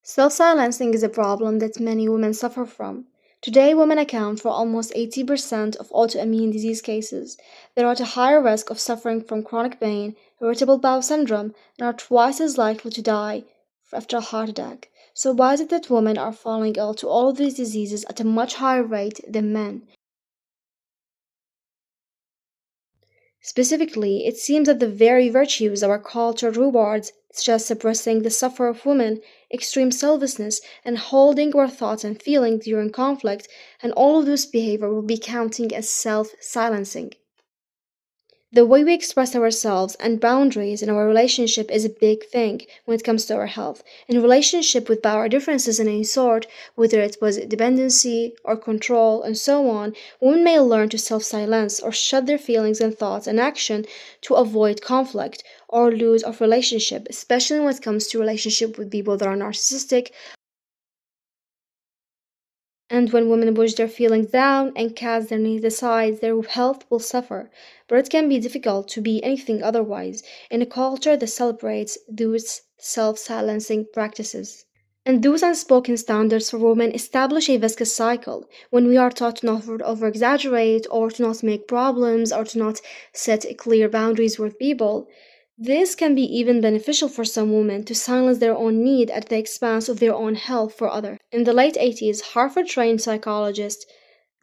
Self-silencing is a problem that many women suffer from. Today, women account for almost 80% of autoimmune disease cases. They are at a higher risk of suffering from chronic pain, irritable bowel syndrome, and are twice as likely to die after a heart attack. So, why is it that women are falling ill to all of these diseases at a much higher rate than men? Specifically, it seems that the very virtues our culture rewards, such as suppressing the suffer of women, extreme selflessness, and holding our thoughts and feelings during conflict, and all of those behavior will be counting as self-silencing. The way we express ourselves and boundaries in our relationship is a big thing when it comes to our health. In relationship with power differences in any sort, whether it was dependency or control and so on, women may learn to self-silence or shut their feelings and thoughts and action to avoid conflict or lose of relationship, especially when it comes to relationship with people that are narcissistic and when women push their feelings down and cast their needs aside, their health will suffer. But it can be difficult to be anything otherwise in a culture that celebrates those self silencing practices. And those unspoken standards for women establish a viscous cycle. When we are taught to not over exaggerate, or to not make problems, or to not set clear boundaries with people, this can be even beneficial for some women to silence their own need at the expense of their own health for others. In the late 80s, Harvard trained psychologist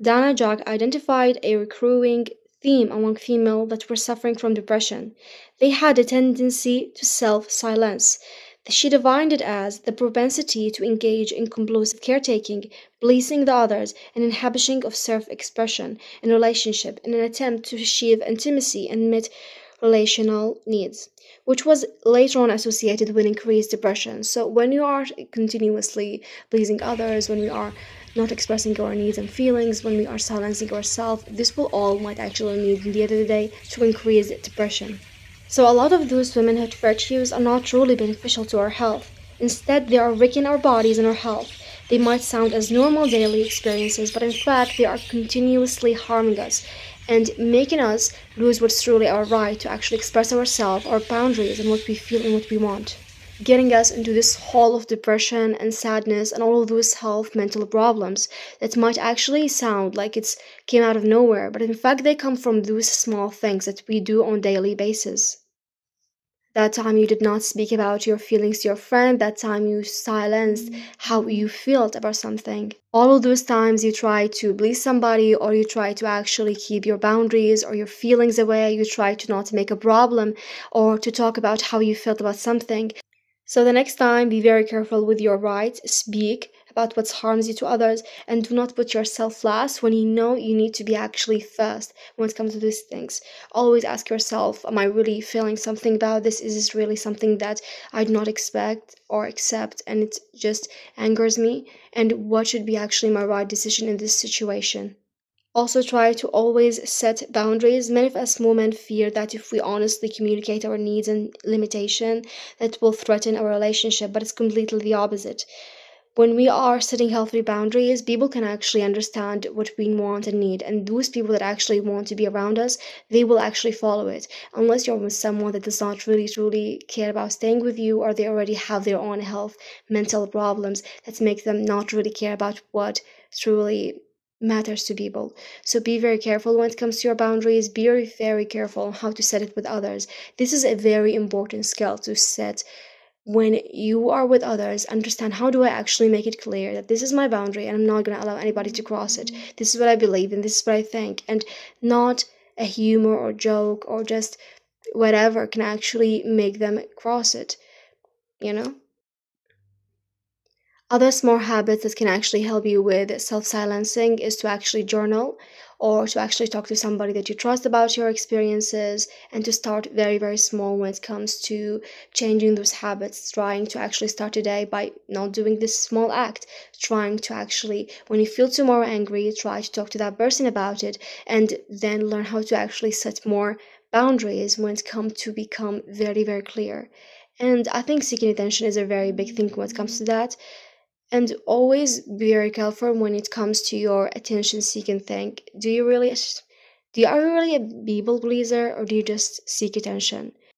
Dana Jack identified a recurring theme among females that were suffering from depression. They had a tendency to self silence. She defined it as the propensity to engage in compulsive caretaking, policing the others, and inhibition of self expression in relationship in an attempt to achieve intimacy and meet relational needs, which was later on associated with increased depression. So, when you are continuously pleasing others, when we are not expressing our needs and feelings, when we are silencing ourselves, this will all might actually lead in the end of the day to increase depression. So a lot of those women-hit virtues are not truly beneficial to our health. Instead, they are wrecking our bodies and our health. They might sound as normal daily experiences, but in fact, they are continuously harming us and making us lose what's truly our right to actually express ourselves, our boundaries, and what we feel and what we want, getting us into this hole of depression and sadness and all of those health mental problems that might actually sound like it's came out of nowhere, but in fact they come from those small things that we do on daily basis. That time you did not speak about your feelings to your friend, that time you silenced how you felt about something. All of those times you try to please somebody, or you try to actually keep your boundaries or your feelings away, you try to not make a problem or to talk about how you felt about something. So the next time, be very careful with your right. Speak about what harms you to others, and do not put yourself last when you know you need to be actually first when it comes to these things. Always ask yourself, am I really feeling something about this? Is this really something that I do not expect or accept and it just angers me? And what should be actually my right decision in this situation? Also, try to always set boundaries. Many of us women fear that if we honestly communicate our needs and limitation, that will threaten our relationship, but it's completely the opposite. When we are setting healthy boundaries, people can actually understand what we want and need, and those people that actually want to be around us, they will actually follow it. Unless you're with someone that does not really truly care about staying with you, or they already have their own health, mental problems that make them not really care about what truly matters to people. So be very careful when it comes to your boundaries. Be very, very careful on how to set it with others. This is a very important skill to set when you are with others. Understand, how do I actually make it clear that this is my boundary and I'm not going to allow anybody to cross it. This is what I believe and this is what I think, and not a humor or joke or just whatever can actually make them cross it, you know? Other small habits that can actually help you with self silencing is to actually journal, or to actually talk to somebody that you trust about your experiences, and to start very, very small when it comes to changing those habits. Trying to actually start today by not doing this small act, trying to actually, when you feel tomorrow angry, try to talk to that person about it, and then learn how to actually set more boundaries when it comes to become very, very clear. And I think seeking attention is a very big thing when it comes to that. And always be very careful when it comes to your attention seeking thing. Are you really a people pleaser, or do you just seek attention?